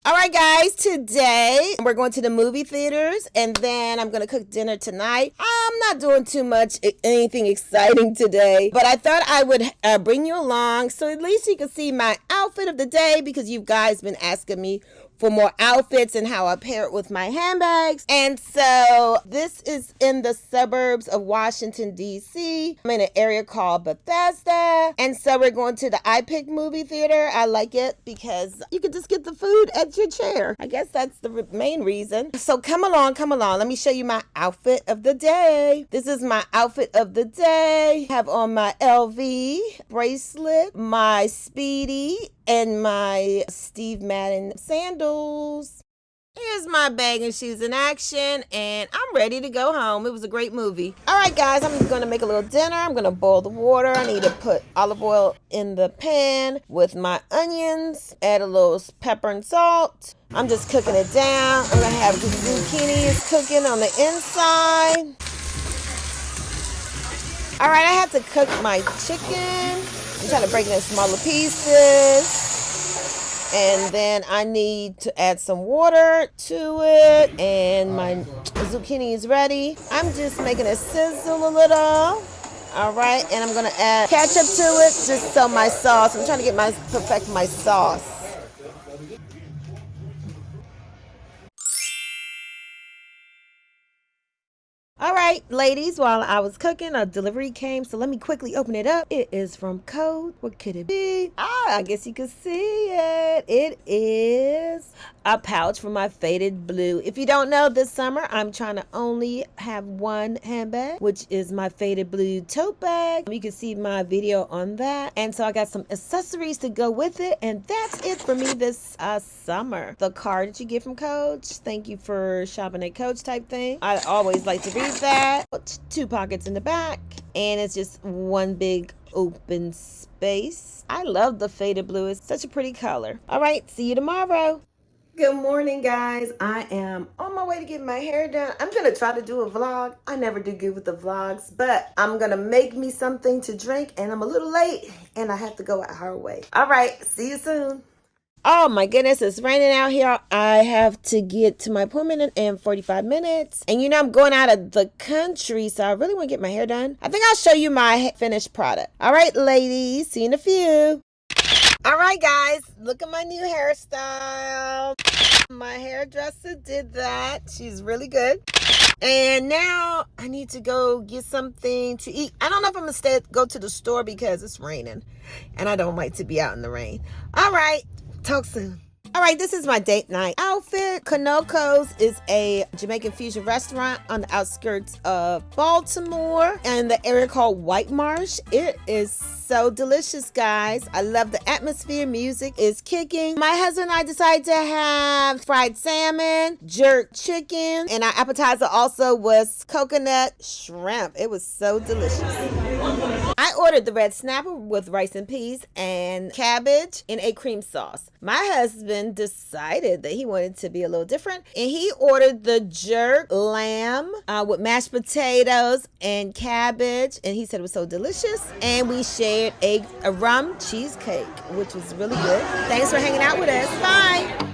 All right, guys, today we're going to the movie theaters and then I'm going to cook dinner tonight. I'm not doing too much, anything exciting today, but I thought I would bring you along so at least you can see my outfit of the day because you guys been asking me for more outfits and how I pair it with my handbags. And so this is in the suburbs of Washington, D.C. I'm in an area called Bethesda. And so we're going to the iPic movie theater. I like it because you can just get the food at your chair. I guess that's the main reason. So come along. Let me show you my outfit of the day. This is my outfit of the day. I have on my LV bracelet, my Speedy, and my Steve Madden sandals. Here's my bag and shoes in action, and I'm ready to go home. It was a great movie. All right, guys, I'm going to make a little dinner. I'm going to boil the water. I need to put olive oil in the pan with my onions, add a little pepper and salt. I'm just cooking it down. I'm going to have the zucchini is cooking on the inside. All right, I have to cook my chicken. I'm trying to break it in smaller pieces. And then I need to add some water to it. And my zucchini is ready. I'm just making it sizzle a little. All right, and I'm gonna add ketchup to it just so my sauce. I'm trying to perfect my sauce. All right, ladies, while I was cooking, a delivery came, so let me quickly open it up. It is from Code. What could it be? I guess you can see it. It is a pouch for my faded blue. If you don't know, this summer, I'm trying to only have one handbag, which is my faded blue tote bag. You can see my video on that. And so I got some accessories to go with it, and that's it for me this summer. The card that you get from Coach, thank you for shopping at Coach type thing. I always like to read that. 2 pockets in the back, and it's just one big open space. I love the faded blue. It's such a pretty color. All right, see you tomorrow. Good morning, guys. I am on my way to get my hair done. I'm gonna try to do a vlog. I never do good with the vlogs, but I'm gonna make me something to drink, and I'm a little late and I have to go out her way. All right, see you soon. Oh my goodness, it's raining out here. I have to get to my appointment in 45 minutes. And you know, I'm going out of the country, so I really want to get my hair done. I think I'll show you my finished product. All right, ladies, see you in a few. All right, guys, look at my new hairstyle. My hairdresser did that. She's really good. And now I need to go get something to eat. I don't know if I'm going to go to the store because it's raining. And I don't like to be out in the rain. All right. Talk soon. All right, this is my date night outfit. Kanoko's is a Jamaican fusion restaurant on the outskirts of Baltimore in the area called White Marsh. It is so delicious, guys. I love the atmosphere. Music is kicking. My husband and I decided to have fried salmon, jerk chicken, and our appetizer also was coconut shrimp. It was so delicious. I ordered the red snapper with rice and peas and cabbage and a cream sauce. My husband decided that he wanted to be a little different, and he ordered the jerk lamb with mashed potatoes and cabbage, and he said it was so delicious. And we shared a rum cheesecake, which was really good. Thanks for hanging out with us. Bye.